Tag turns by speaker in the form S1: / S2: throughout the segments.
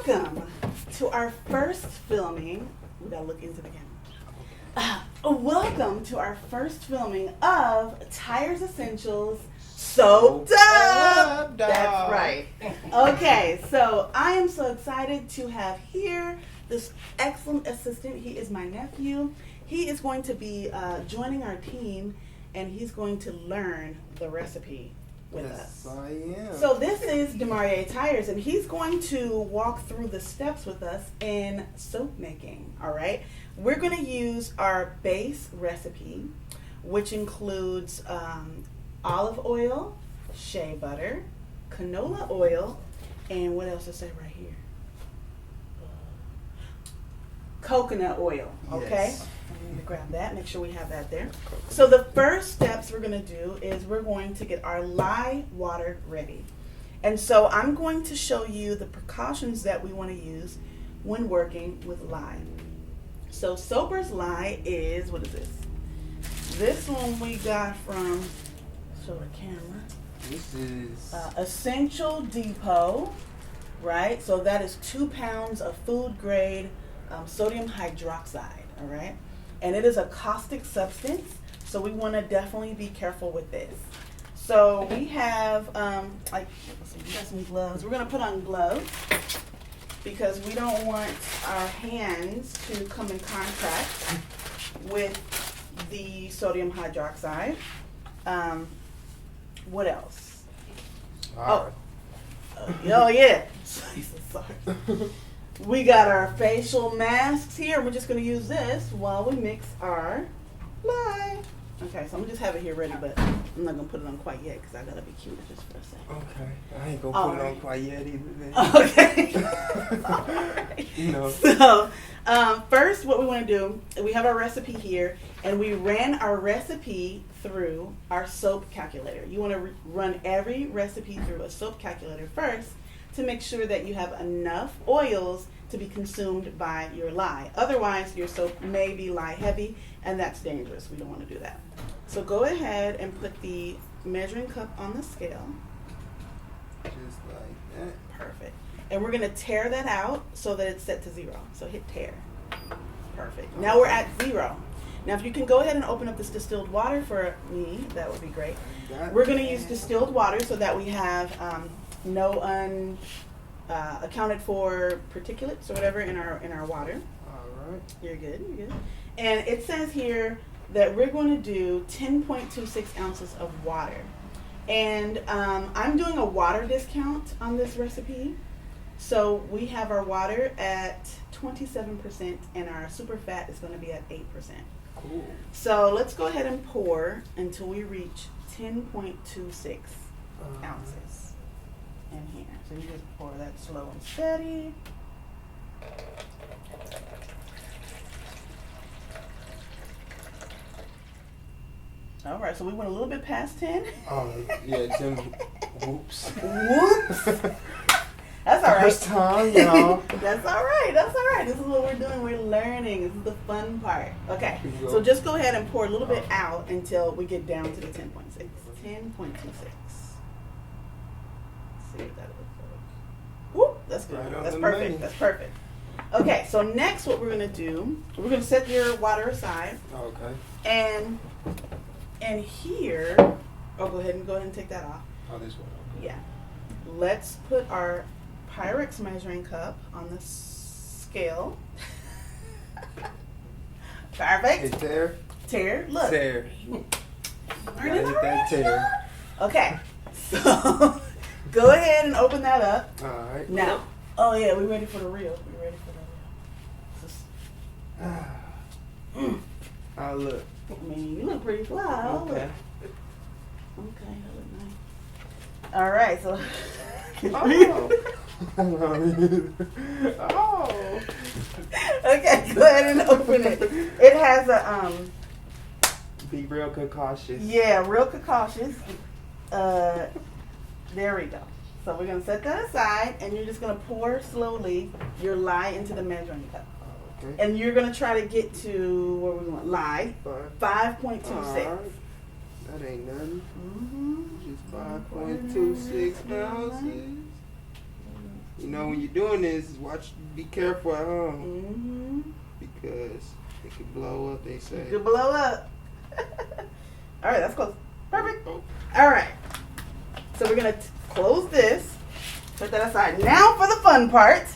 S1: Welcome to our first filming. We gotta look into the camera. Welcome to our first filming of Tyars Essentials Soaped Up. That's right. Okay, so I am so excited to have here this excellent assistant. He is my nephew. He is going to be joining our team, and he's going to learn the recipe with us.
S2: I am.
S1: So this is Demarie Tyars, and he's going to walk through the steps with us in soap making. All right, we're going to use our base recipe, which includes olive oil, shea butter, canola oil, and what else is that right here? Coconut oil. Okay.
S2: Yes.
S1: I'm going to grab that, make sure we have that there. So the first steps we're going to do is we're going to get our lye water ready. And so I'm going to show you the precautions that we want to use when working with lye. So Soper's lye is, what is this? This one we got from, show the camera.
S2: This is
S1: Essential Depot, right? So that is 2 pounds of food grade sodium hydroxide, all right? And it is a caustic substance, so we want to definitely be careful with this. So we have, like, let's see, we got some gloves. We're going to put on gloves because we don't want our hands to come in contact with the sodium hydroxide. What else? Oh yeah. Sorry. We got our facial masks here. We're just going to use this while we mix our lye. Okay, so I'm going to just have it here ready, but I'm not going to put it on quite yet because I got to be cute just for a second.
S2: okay. I ain't gonna put it on quite yet either.
S1: Okay. All right.
S2: You know.
S1: So, first, what we want to do, we have our recipe here, and we ran our recipe through our soap calculator. You want to run every recipe through a soap calculator first to make sure that you have enough oils to be consumed by your lye. Otherwise, your soap may be lye heavy, and that's dangerous. We don't want to do that. So go ahead and put the measuring cup on the scale.
S2: Just like that.
S1: Perfect. And we're going to tear that out so that it's set to 0. So hit tear. Perfect. Now we're at 0. Now if you can go ahead and open up this distilled water for me, that would be great. We're going to use distilled water so that we have no accounted for particulates or whatever in our water.
S2: All right.
S1: You're good. You're good. And it says here that we're going to do 10.26 ounces of water. And I'm doing a water discount on this recipe. So we have our water at 27% and our super fat is going to be at 8%.
S2: Cool.
S1: So let's go ahead and pour until we reach 10.26 ounces in here. So you just pour that slow and steady. All right, so we went a little bit past 10.
S2: Oh yeah, Tim. Whoops.
S1: Whoops. That's all right.
S2: First time, y'all.
S1: That's all right. That's all right. This is what we're doing. We're learning. This is the fun part. Okay, so just go ahead and pour a little bit out until we get down to the 10.6. 10.26. See what that looks like. Whoop, that's good.
S2: Right on
S1: That's
S2: the
S1: perfect.
S2: money.
S1: That's perfect. Okay, so next what we're going to do, we're going to set your water aside.
S2: Okay.
S1: And here, go ahead and take that off.
S2: Oh, this one. Okay.
S1: Yeah. Let's put our Pyrex measuring cup on the scale. Perfect.
S2: Hit tear.
S1: Tear. Look.
S2: Tear.
S1: Learn
S2: Gotta
S1: it
S2: hit that
S1: already,
S2: tear.
S1: huh? Okay. So go ahead and open that up.
S2: All right.
S1: Now. Oh yeah, we ready for the real. We ready for the real.
S2: Oh look.
S1: I mean, you look pretty fly. Oh,
S2: Okay.
S1: look. Okay, that look nice. All right, so.
S2: Oh.
S1: Okay, go ahead and open it. It has a
S2: Be real cautious.
S1: yeah, real cautious. There we go. So we're gonna set that aside, and you're just gonna pour slowly your lye into the measuring cup.
S2: Okay.
S1: And you're gonna try to get to where we want lye 5.26.
S2: Alright. That ain't nothing.
S1: Mm-hmm.
S2: Just 5.26 ounces. You know, when you're doing this, be careful at home.
S1: Mm-hmm.
S2: Because it could blow up, they say.
S1: It could blow up. All right, that's close. Perfect.
S2: Oh.
S1: All right. So we're going to close this. Put that aside. Now for the fun part.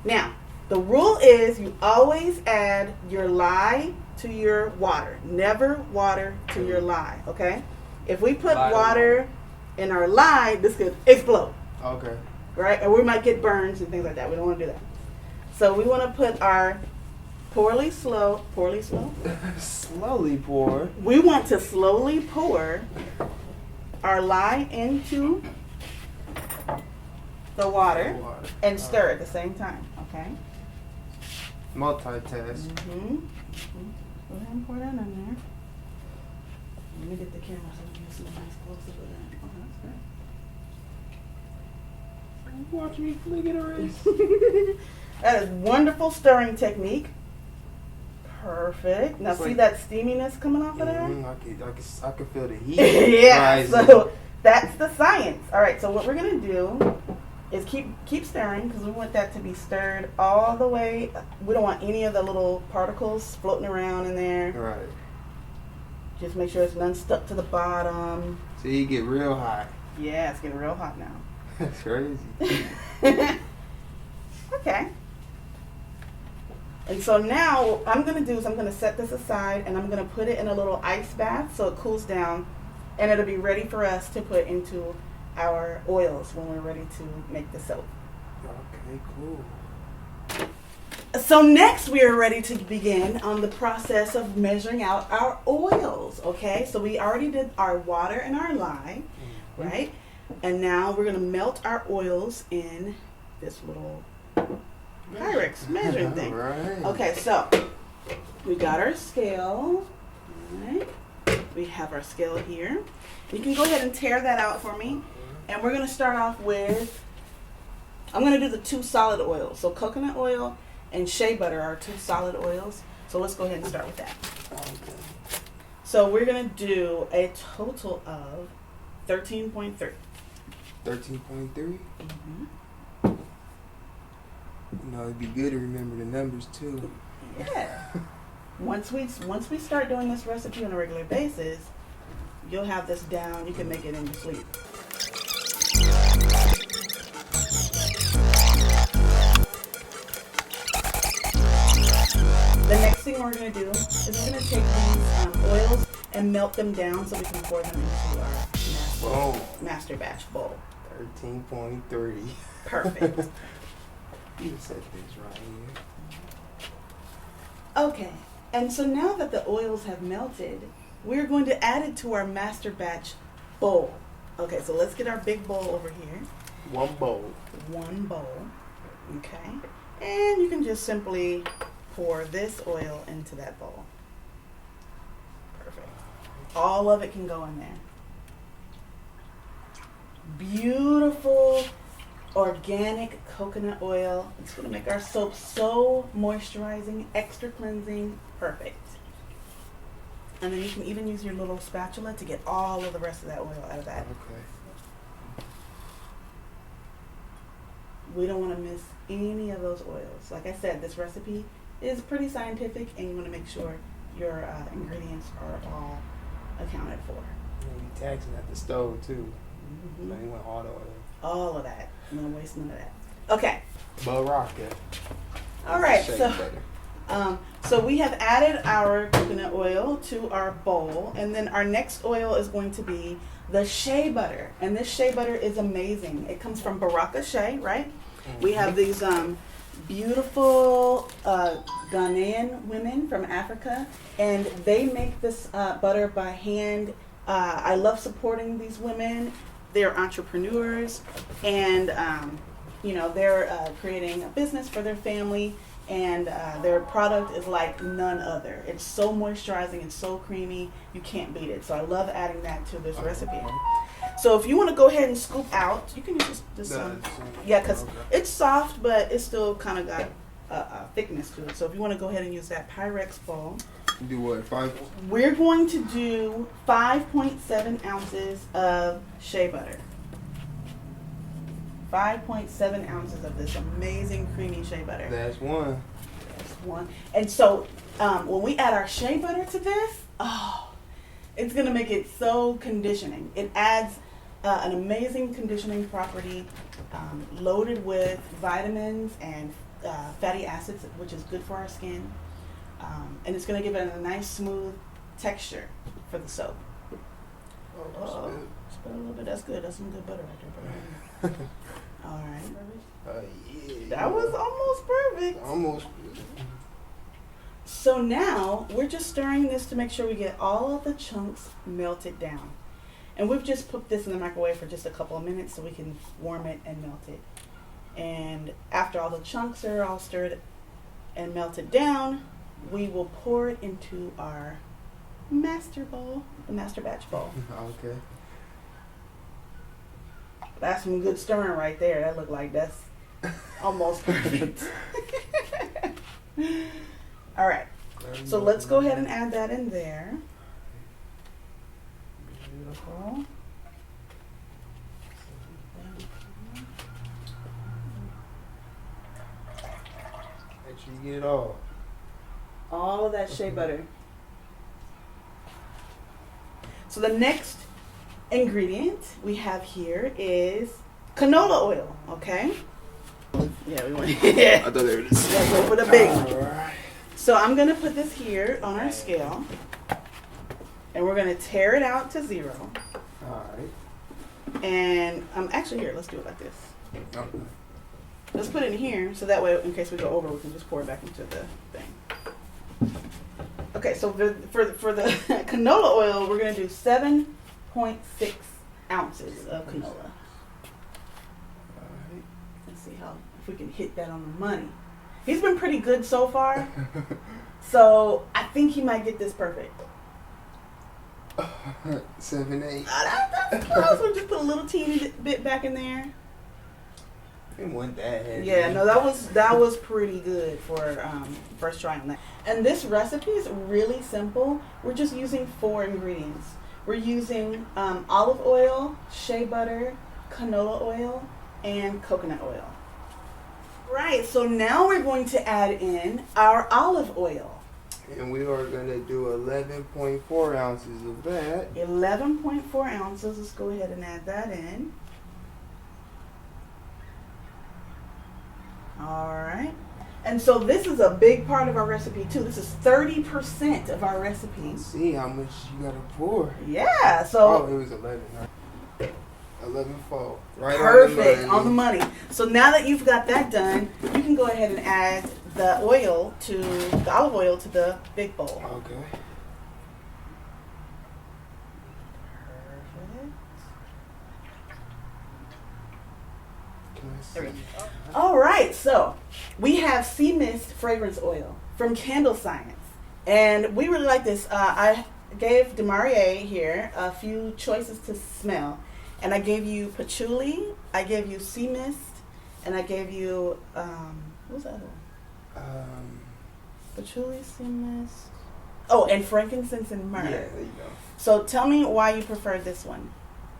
S1: Now, the rule is you always add your lye to your water. Never water to your lye, okay? If we put water in our lye, this could explode.
S2: Okay.
S1: Right? Or we might get burns and things like that. We don't want to do that. So we want to put our poorly slow?
S2: Slowly pour.
S1: We want to slowly pour our lye into the water and stir at the same time, okay?
S2: Multitask.
S1: Mm-hmm. Go ahead and pour that in there. Let me get the camera so we can see a nice close-up of that. Oh, that's great.
S2: Watch me flick it around.
S1: That is wonderful stirring technique. Perfect. Now
S2: It's
S1: see
S2: like,
S1: that steaminess coming off of there?
S2: I can feel the heat.
S1: Yeah,
S2: rising.
S1: so that's the science. All right, so what we're going to do is keep stirring because we want that to be stirred all the way. We don't want any of the little particles floating around in there.
S2: Right.
S1: Just make sure it's none stuck to the bottom.
S2: So you get real hot.
S1: Yeah, it's getting real hot now.
S2: That's crazy.
S1: Okay. And so now what I'm going to do is I'm going to set this aside and I'm going to put it in a little ice bath so it cools down and it'll be ready for us to put into our oils when we're ready to make the soap.
S2: Okay, cool.
S1: So next we are ready to begin on the process of measuring out our oils, okay? So we already did our water and our lye, right? And now we're going to melt our oils in this little Pyrex measuring thing.
S2: Right.
S1: Okay, so we got our scale. Right. We have our scale here. You can go ahead and tear that out for me. And we're going to start off with, I'm going to do the 2 solid oils. So coconut oil and shea butter are 2 solid oils. So let's go ahead and start with that.
S2: Okay.
S1: So we're going to do a total of 13.3.
S2: 13.3?
S1: Mm-hmm.
S2: You know, it'd be good to remember the numbers too.
S1: Yeah. Once we start doing this recipe on a regular basis, you'll have this down. You can make it in your sleep. The next thing we're going to do is we're going to take these oils and melt them down so we can pour them into our master batch bowl.
S2: 13.3.
S1: Perfect.
S2: You set this right here.
S1: Okay, and so now that the oils have melted, we're going to add it to our master batch bowl. Okay, so let's get our big bowl over here.
S2: One bowl.
S1: One bowl. Okay, and you can just simply pour this oil into that bowl. Perfect. All of it can go in there. Beautiful organic coconut oil. It's going to make our soap so moisturizing, extra cleansing, perfect. And then you can even use your little spatula to get all of the rest of that oil out of that.
S2: Okay.
S1: We don't want to miss any of those oils. Like I said, this recipe is pretty scientific and you want to make sure your ingredients are all accounted for.
S2: You'll be taxing at the stove too.
S1: Mm-hmm.
S2: You want all the oil.
S1: All of that. No waste none of that. Okay.
S2: Baraka.
S1: All right. So we have added our coconut oil to our bowl, and then our next oil is going to be the shea butter. And this shea butter is amazing. It comes from Baraka Shea, right? Mm-hmm. We have these beautiful Ghanaian women from Africa, and they make this butter by hand. I love supporting these women. They're entrepreneurs, and they're creating a business for their family, and their product is like none other. It's so moisturizing and so creamy, you can't beat it. So I love adding that to this recipe. So if you want to go ahead and scoop out, you can use this because it's soft, but it's still kind of got a thickness to it. So if you want to go ahead and use that Pyrex bowl.
S2: Do what? 5?
S1: We're going to do 5.7 ounces of shea butter. 5.7 ounces of this amazing creamy shea butter.
S2: That's one.
S1: That's one. And so when we add our shea butter to this, it's gonna make it so conditioning. It adds an amazing conditioning property, loaded with vitamins and fatty acids, which is good for our skin. And it's gonna give it a nice smooth texture for the soap.
S2: Oh,
S1: Spit a little bit. That's good. That's some good butter right there. All right.
S2: yeah.
S1: That was almost perfect.
S2: Almost.
S1: So now we're just stirring this to make sure we get all of the chunks melted down. And we've just put this in the microwave for just a couple of minutes so we can warm it and melt it. And after all the chunks are all stirred and melted down, we will pour it into our master bowl, the master batch bowl.
S2: Okay.
S1: That's some good stirring right there. That looked like that's almost perfect. All right. So let's go ahead and add that in there. Beautiful.
S2: Make sure you get it all.
S1: All of that shea butter. So the next ingredient we have here is canola oil, okay? Yeah, we want
S2: I thought they were the same.
S1: Let's go for the big one.
S2: Alright.
S1: So I'm gonna put this here on our scale, and we're gonna tear it out to 0.
S2: Alright.
S1: And actually here, let's do it like this.
S2: Okay.
S1: Let's put it in here, so that way, in case we go over, we can just pour it back into the thing. Okay, so for the canola oil, we're gonna do 7.6 ounces of canola.
S2: Alright.
S1: Let's see if we can hit that on the money. He's been pretty good so far, so I think he might get this perfect.
S2: 7, 8.
S1: That's close. We'll just put a little teeny bit back in there.
S2: It wasn't that heavy.
S1: Yeah, no, that was pretty good for first try on that. And this recipe is really simple. We're just using 4 ingredients. We're using olive oil, shea butter, canola oil, and coconut oil. Right, so now we're going to add in our olive oil.
S2: And we are going to do 11.4 ounces of that.
S1: 11.4 ounces. Let's go ahead and add that in. All right. And so this is a big part of our recipe too. This is 30% of our recipe.
S2: Let's see how much you got to pour.
S1: Yeah, so
S2: Oh, it was 11. Right? 11 fall. Right
S1: perfect,
S2: on
S1: on the money. So now that you've got that done, you can go ahead and add the olive oil to the big bowl.
S2: Okay.
S1: Perfect.
S2: Can I see?
S1: There we go. All right, so we have Sea Mist fragrance oil from Candle Science, and we really like this. I gave Demarie here a few choices to smell, and I gave you patchouli, I gave you Sea Mist, and I gave you what was that one? Patchouli, Sea Mist. Oh, and frankincense and myrrh.
S2: Yeah, there you go.
S1: So tell me why you preferred this one.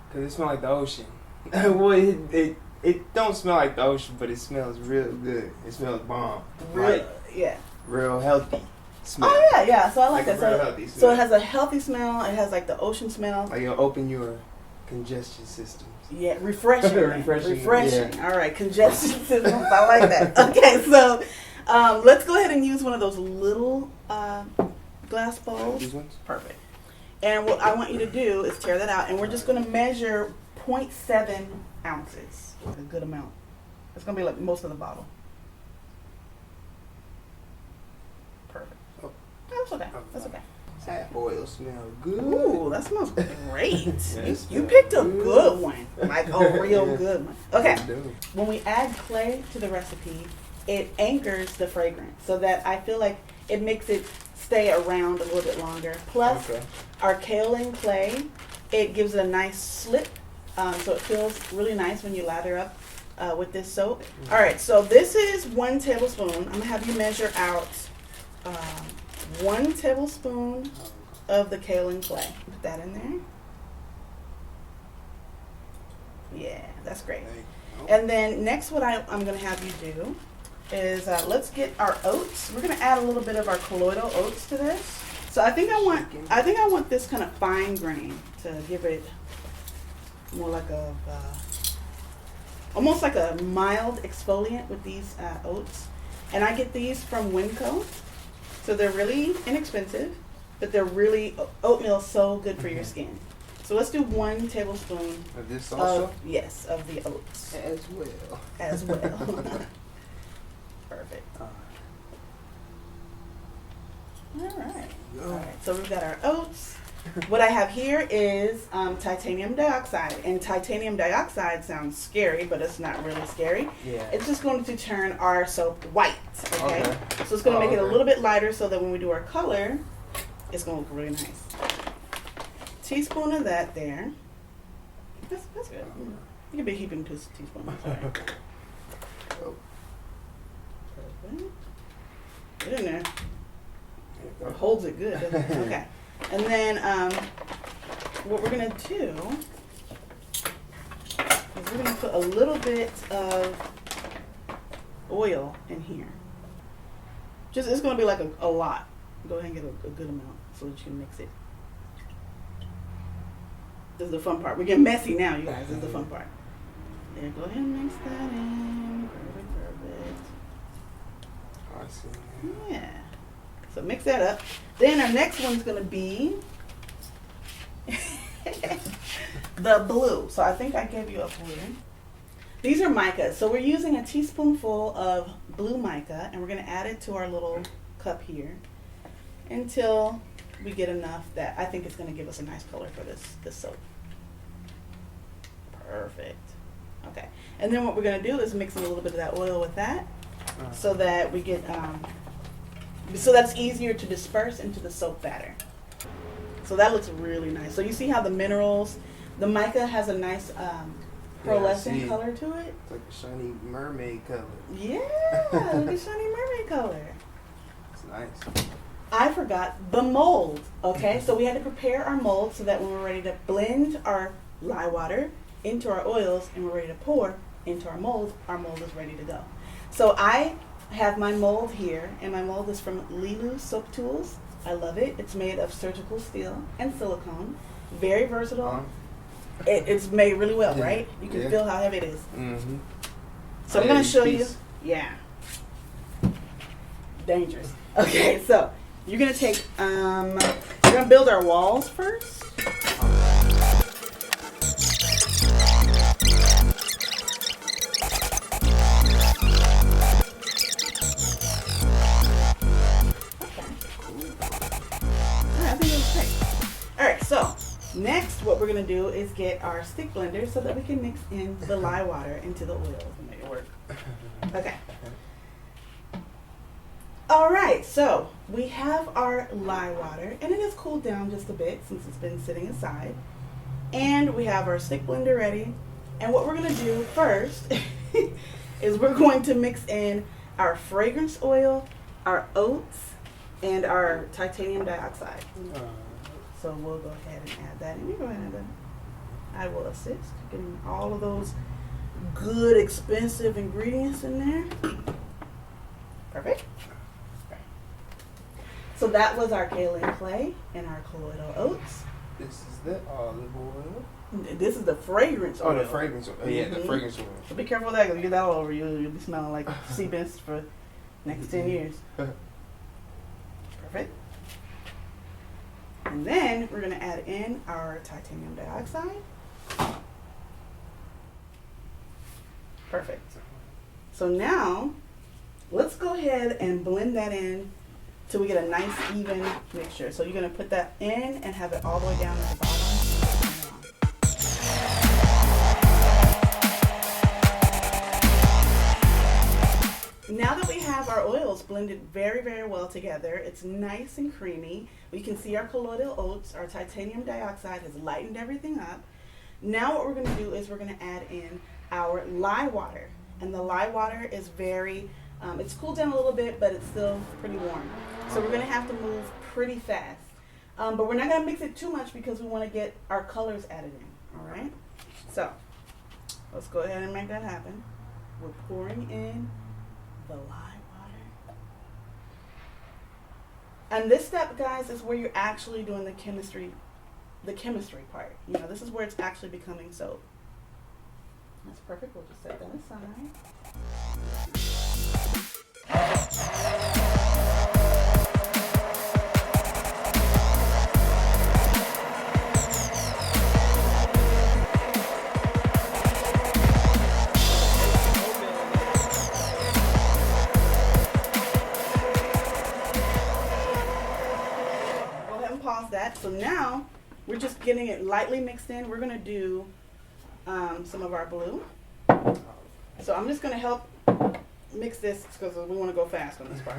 S2: Because it smells like the ocean. Well, it don't smell like the ocean, but it smells real good. It smells bomb. Like,
S1: Yeah.
S2: real healthy smell.
S1: Oh yeah. So I like
S2: Like a real
S1: that.
S2: healthy
S1: So
S2: smell.
S1: it has a healthy smell. It has like the ocean smell.
S2: Like it'll open your congestion systems.
S1: Yeah, refreshing.
S2: Refreshing, yeah.
S1: All right, congestion systems. I like that. Okay, so let's go ahead and use one of those little glass bowls.
S2: These ones?
S1: Perfect. And what I want you to do is tear that out, and we're just going to measure 0.7 ounces. A good amount. It's going to be like most of the bottle. Perfect.
S2: Oh.
S1: That's okay. That's okay.
S2: That oil smells good.
S1: Ooh, that smells great.
S2: Yeah, it
S1: You
S2: smells
S1: picked a
S2: good.
S1: good one. Like a real
S2: Yeah.
S1: good one. Okay.
S2: I do.
S1: When we add clay to the recipe, it anchors the fragrance so that I feel like it makes it stay around a little bit longer. Plus,
S2: Okay.
S1: our Kaolin Clay, it gives it a nice slip, so it feels really nice when you lather up with this soap. All right, so this is 1 tablespoon. I'm going to have you measure out 1 tablespoon of the Kaolin Clay. Put that in there. Yeah, that's great. And then next what I'm going to have you do is let's get our oats. We're going to add a little bit of our colloidal oats to this. So I think I want this kind of fine grain to give it more like a almost like a mild exfoliant with these oats. And I get these from Winco. So they're really inexpensive, but they're really, oatmeal is so good for your skin. So let's do 1 tablespoon
S2: of this also?
S1: Yes, of the oats. As well. Perfect. All right, so we've got our oats. What I have here is titanium dioxide. And titanium dioxide sounds scary, but it's not really scary.
S2: Yeah.
S1: It's just going to turn our soap white, okay? So it's going to make it a little bit lighter so that when we do our color, it's going to look really nice. Teaspoon of that there. That's good. You can be heaping 2 teaspoons. Perfect. Get in there. It holds it good, doesn't it? Okay. And then what we're going to do is we're going to put a little bit of oil in here. Just it's going to be like a lot. Go ahead and get a good amount so that you can mix it. This is the fun part. We're getting messy now, you guys. This is the fun part. There, go ahead and mix that in. Perfect.
S2: I see.
S1: Yeah. So mix that up. Then our next one's going to be the blue. So I think I gave you a blue. These are mica. So we're using a teaspoonful of blue mica, and we're going to add it to our little cup here until we get enough that I think it's going to give us a nice color for this soap. Perfect. Okay. And then what we're going to do is mix in a little bit of that oil with that so that we get so that's easier to disperse into the soap batter. So that looks really nice. So you see how the minerals, the mica has a nice pearlescent color to it.
S2: It's like a shiny mermaid color.
S1: Yeah, like a shiny mermaid color.
S2: It's nice.
S1: I forgot the mold. Okay, so we had to prepare our mold so that when we're ready to blend our lye water into our oils and we're ready to pour into our mold is ready to go. So I have my mold here, and my mold is from Lilu Soap Tools. I love it. It's made of surgical steel and silicone. Very versatile. It's made really well, right? You can feel how heavy it is.
S2: Mm-hmm.
S1: So I'm going to show you. Yeah. Dangerous. Okay, so you're going to take, we're going to build our walls first. Next, what we're going to do is get our stick blender so that we can mix in the lye water into the oils and make it work. Okay. All right, so we have our lye water, and it has cooled down just a bit since it's been sitting aside. And we have our stick blender ready. And what we're going to do first is we're going to mix in our fragrance oil, our oats, and our titanium dioxide. So we'll go ahead and add that in. You go ahead and I will assist getting all of those good, expensive ingredients in there. Perfect. So that was our kaolin clay and our colloidal oats.
S2: This is the olive oil.
S1: This is the fragrance oil.
S2: Oh, the fragrance oil. Oh, yeah, the fragrance oil.
S1: So be careful with that, because you get that all over you. You'll be smelling like sea mist for the next 10 years. Perfect. And then we're going to add in our titanium dioxide. Perfect. So now, let's go ahead and blend that in till we get a nice even mixture. So you're going to put that in and have it all the way down at the bottom. Now that we have our oils blended very, very well together, it's nice and creamy. We can see our colloidal oats, our titanium dioxide has lightened everything up. Now what we're going to do is we're going to add in our lye water. And the lye water is very, it's cooled down a little bit, but it's still pretty warm. So we're going to have to move pretty fast. But we're not going to mix it too much because we want to get our colors added in, all right? So Let's go ahead and make that happen. We're pouring in the lye water. And this step, guys, is where you're actually doing the chemistry part. You know, this is where it's actually becoming soap. That's perfect. We'll just set that aside. Go ahead and pause that. So now we're just getting it lightly mixed in. We're going to do some of our blue. So I'm just going to help mix this because we want to go fast on this part.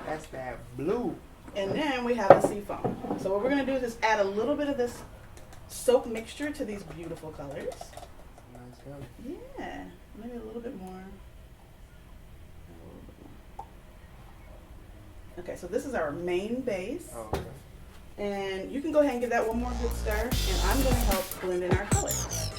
S2: That's that blue.
S1: And then we have the sea foam. So what we're going to do is just add a little bit of this soap mixture to these beautiful colors.
S2: Nice color.
S1: Yeah, maybe a little bit more. Okay, so this is our main base.
S2: Oh, okay.
S1: And you can go ahead and give that one more good stir. And I'm going to help blend in our colors.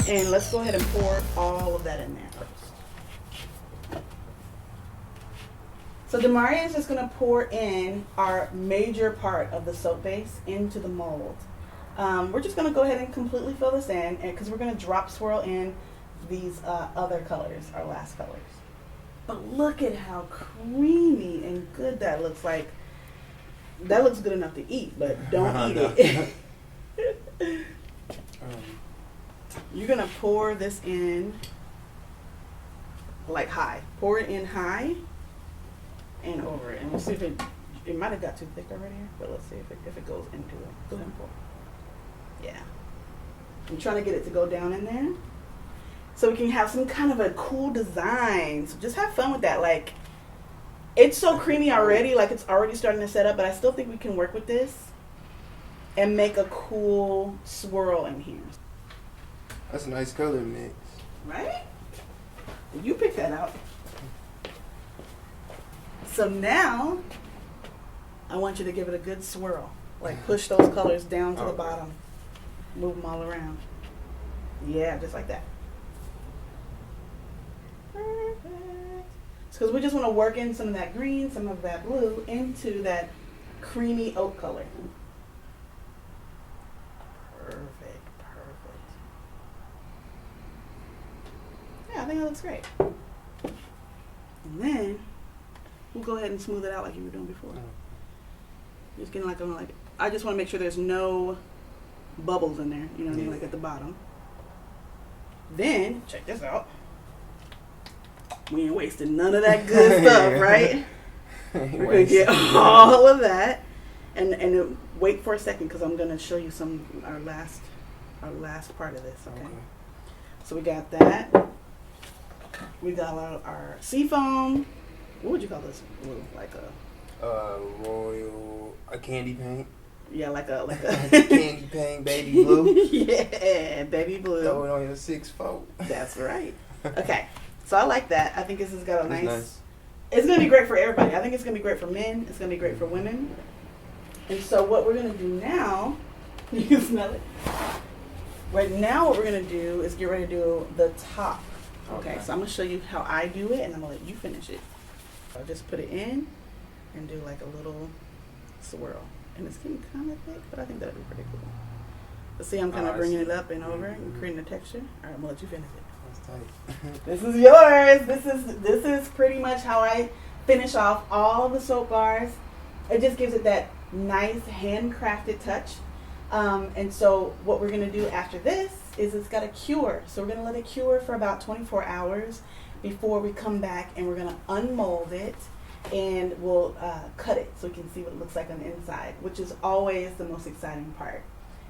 S1: And let's go ahead and pour all of that in there first. So Demaria is just going to pour in our major part of the soap base into the mold. We're just going to go ahead and completely fill this in because we're going to drop swirl in these other colors, our last colors. But look at how creamy and good that looks like. That looks good enough to eat, but don't eat it. You're going to pour this in like high. Pour it in high and over it. And we'll see if it might have got too thick already, but let's see if it goes into it. Go ahead and pour. Yeah. I'm trying to get it to go down in there so we can have some kind of a cool design. So just have fun with that. Like, it's so creamy already, like it's already starting to set up, but I still think we can work with this and make a cool swirl in here.
S2: That's a nice color mix.
S1: Right? You pick that out. So now I want you to give it a good swirl. Like push those colors down to the bottom. Move them all around. Yeah, just like that. Perfect. Because we just want to work in some of that green, some of that blue into that creamy oat color. Perfect. Yeah, I think that looks great. And then we'll go ahead and smooth it out like you were doing before. Just getting like I just want to make sure there's no bubbles in there, you know what I mean, like at the bottom. Then check this out. We ain't wasting none of that good stuff, right? We're gonna get all of that, and wait for a second because I'm gonna show you our last part of this. Okay. So we got that. We got our sea foam. What would you call this blue? Like
S2: a candy paint.
S1: Yeah, like a
S2: candy paint, baby blue.
S1: Yeah, baby blue.
S2: Throw it on your 6'4".
S1: That's right. Okay, so I like that. I think this has got a
S2: nice.
S1: It's gonna be great for everybody. I think it's gonna be great for men. It's gonna be great for women. And so what we're gonna do now, you can smell it. Right now, what we're gonna do is get ready to do the top. Okay, so I'm gonna show you how I do it, and I'm gonna let you finish it. I'll just put it in and do like a little swirl. And it's getting kind of thick, but I think that'll be pretty cool. But see, I'm kind of bringing it up and over and creating a texture. All right, I'm gonna let you finish it.
S2: That's tight.
S1: This is yours. This is pretty much how I finish off all the soap bars. It just gives it that nice handcrafted touch. And so what we're gonna do after this is it's got to cure. So we're gonna let it cure for about 24 hours before we come back, and we're gonna unmold it. And we'll cut it so we can see what it looks like on the inside, which is always the most exciting part.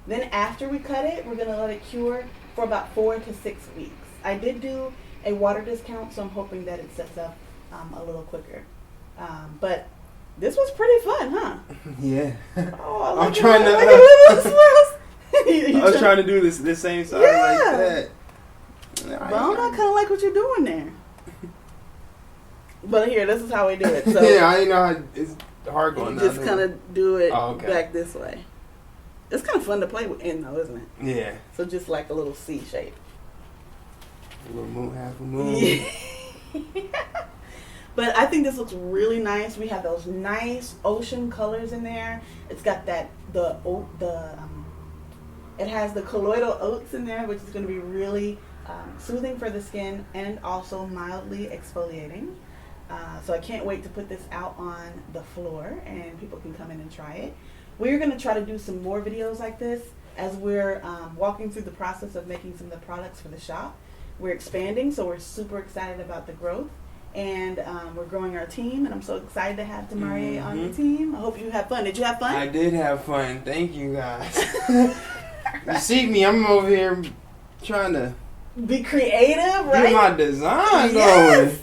S1: Then after we cut it, we're going to let it cure for about 4 to 6 weeks. I did do a water discount, so I'm hoping that it sets up a little quicker. But this was pretty fun, huh?
S2: Yeah.
S1: Oh,
S2: I'm trying to.
S1: I was
S2: trying to do this same side like that.
S1: But I kind of like what you're doing there. But here, this is how we do it. So
S2: yeah, I didn't know how it's hard going.
S1: You just kind of do it
S2: okay.
S1: back this way. It's kind of fun to play in though, isn't it?
S2: Yeah.
S1: So just like a little C shape.
S2: A little moon, half a moon.
S1: Yeah. But I think this looks really nice. We have those nice ocean colors in there. It's got that it has the colloidal oats in there, which is going to be really soothing for the skin and also mildly exfoliating. So I can't wait to put this out on the floor and people can come in and try it. We're going to try to do some more videos like this as we're walking through the process of making some of the products for the shop. We're expanding, so we're super excited about the growth. And we're growing our team, and I'm so excited to have Demarie on the team. I hope you had fun. Did you have fun?
S2: I did have fun. Thank you, guys. You see me, I'm over here trying to
S1: be creative, right?
S2: Get my design
S1: going.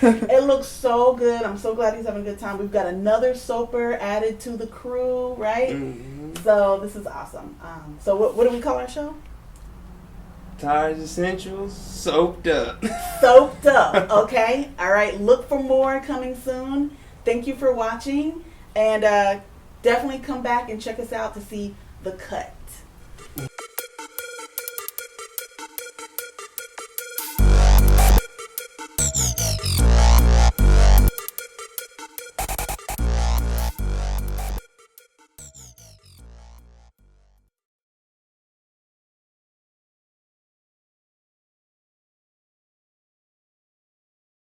S1: It looks so good. I'm so glad he's having a good time. We've got another soaper added to the crew, right? Mm-hmm. So this is awesome. So what do we call our show?
S2: Tyars Essentials, soaped up.
S1: Soaped up, okay? All right, look for more coming soon. Thank you for watching. And definitely come back and check us out to see the cut.